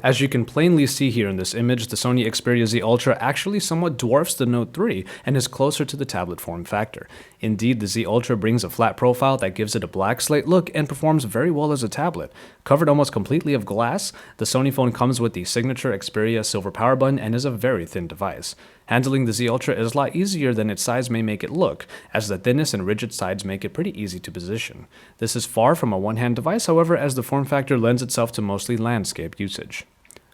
As you can plainly see here in this image, the Sony Xperia Z Ultra actually somewhat dwarfs the Note 3 and is closer to the tablet form factor. Indeed, the Z Ultra brings a flat profile that gives it a black slate look and performs very well as a tablet. Covered almost completely of glass, the Sony phone comes with the signature Xperia silver power button and is a very thin device. Handling the Z Ultra is a lot easier than its size may make it look, as the thinness and rigid sides make it pretty easy to position. This is far from a one-hand device, however, as the form factor lends itself to mostly landscape usage.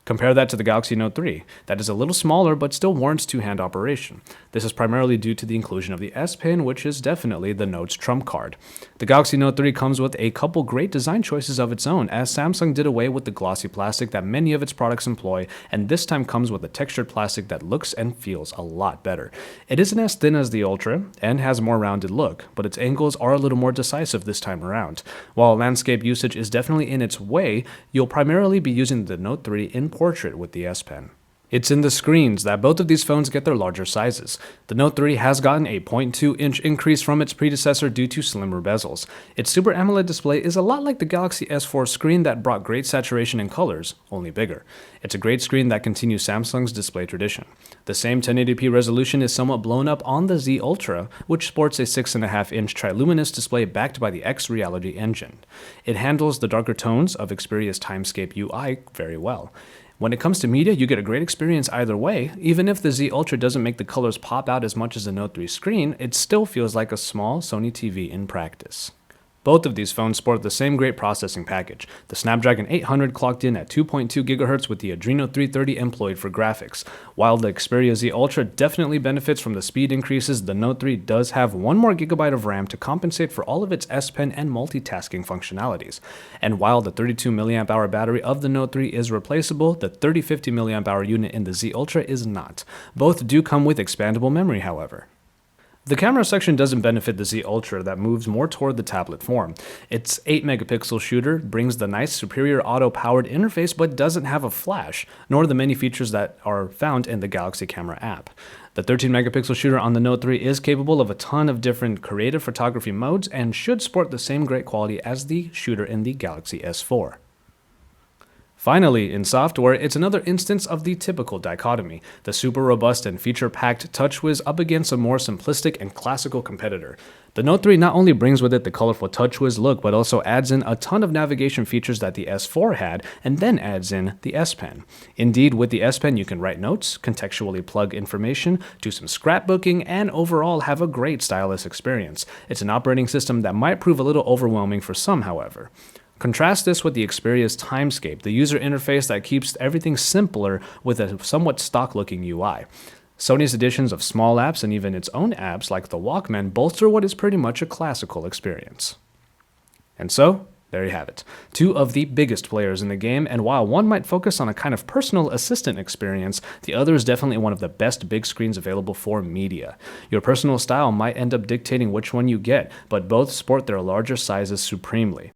Compare that to the Galaxy Note 3. That is a little smaller but still warrants two-hand operation. This is primarily due to the inclusion of the S Pen, which is definitely the Note's trump card. The Galaxy Note 3 comes with a couple great design choices of its own, as Samsung did away with the glossy plastic that many of its products employ, and this time comes with a textured plastic that looks and feels a lot better. It isn't as thin as the Ultra, and has a more rounded look, but its angles are a little more decisive this time around. While landscape usage is definitely in its way, you'll primarily be using the Note 3 in portrait with the S Pen. It's in the screens that both of these phones get their larger sizes. The Note 3 has gotten a 0.2-inch increase from its predecessor due to slimmer bezels. Its Super AMOLED display is a lot like the Galaxy S4 screen that brought great saturation in colors, only bigger. It's a great screen that continues Samsung's display tradition. The same 1080p resolution is somewhat blown up on the Z Ultra, which sports a 6.5-inch triluminous display backed by the X Reality engine. It handles the darker tones of Xperia's Timescape UI very well. When it comes to media, you get a great experience either way. Even if the Z Ultra doesn't make the colors pop out as much as the Note 3 screen, it still feels like a small Sony TV in practice. Both of these phones sport the same great processing package. The Snapdragon 800 clocked in at 2.2 GHz with the Adreno 330 employed for graphics. While the Xperia Z Ultra definitely benefits from the speed increases, the Note 3 does have 1 more GB of RAM to compensate for all of its S Pen and multitasking functionalities. And while the 32 mAh battery of the Note 3 is replaceable, the 3050 mAh unit in the Z Ultra is not. Both do come with expandable memory, however. The camera section doesn't benefit the Z Ultra that moves more toward the tablet form. Its 8-megapixel shooter brings the nice superior auto-powered interface but doesn't have a flash, nor the many features that are found in the Galaxy Camera app. The 13-megapixel shooter on the Note 3 is capable of a ton of different creative photography modes and should sport the same great quality as the shooter in the Galaxy S4. Finally, in software, it's another instance of the typical dichotomy, the super robust and feature-packed TouchWiz up against a more simplistic and classical competitor. The Note 3 not only brings with it the colorful TouchWiz look, but also adds in a ton of navigation features that the S4 had, and then adds in the S Pen. Indeed, with the S Pen you can write notes, contextually plug information, do some scrapbooking, and overall have a great stylus experience. It's an operating system that might prove a little overwhelming for some, however. Contrast this with the Xperia's Timescape, the user interface that keeps everything simpler with a somewhat stock-looking UI. Sony's additions of small apps and even its own apps like the Walkman bolster what is pretty much a classical experience. And so, there you have it. 2 of the biggest players in the game, and while one might focus on a kind of personal assistant experience, the other is definitely one of the best big screens available for media. Your personal style might end up dictating which one you get, but both sport their larger sizes supremely.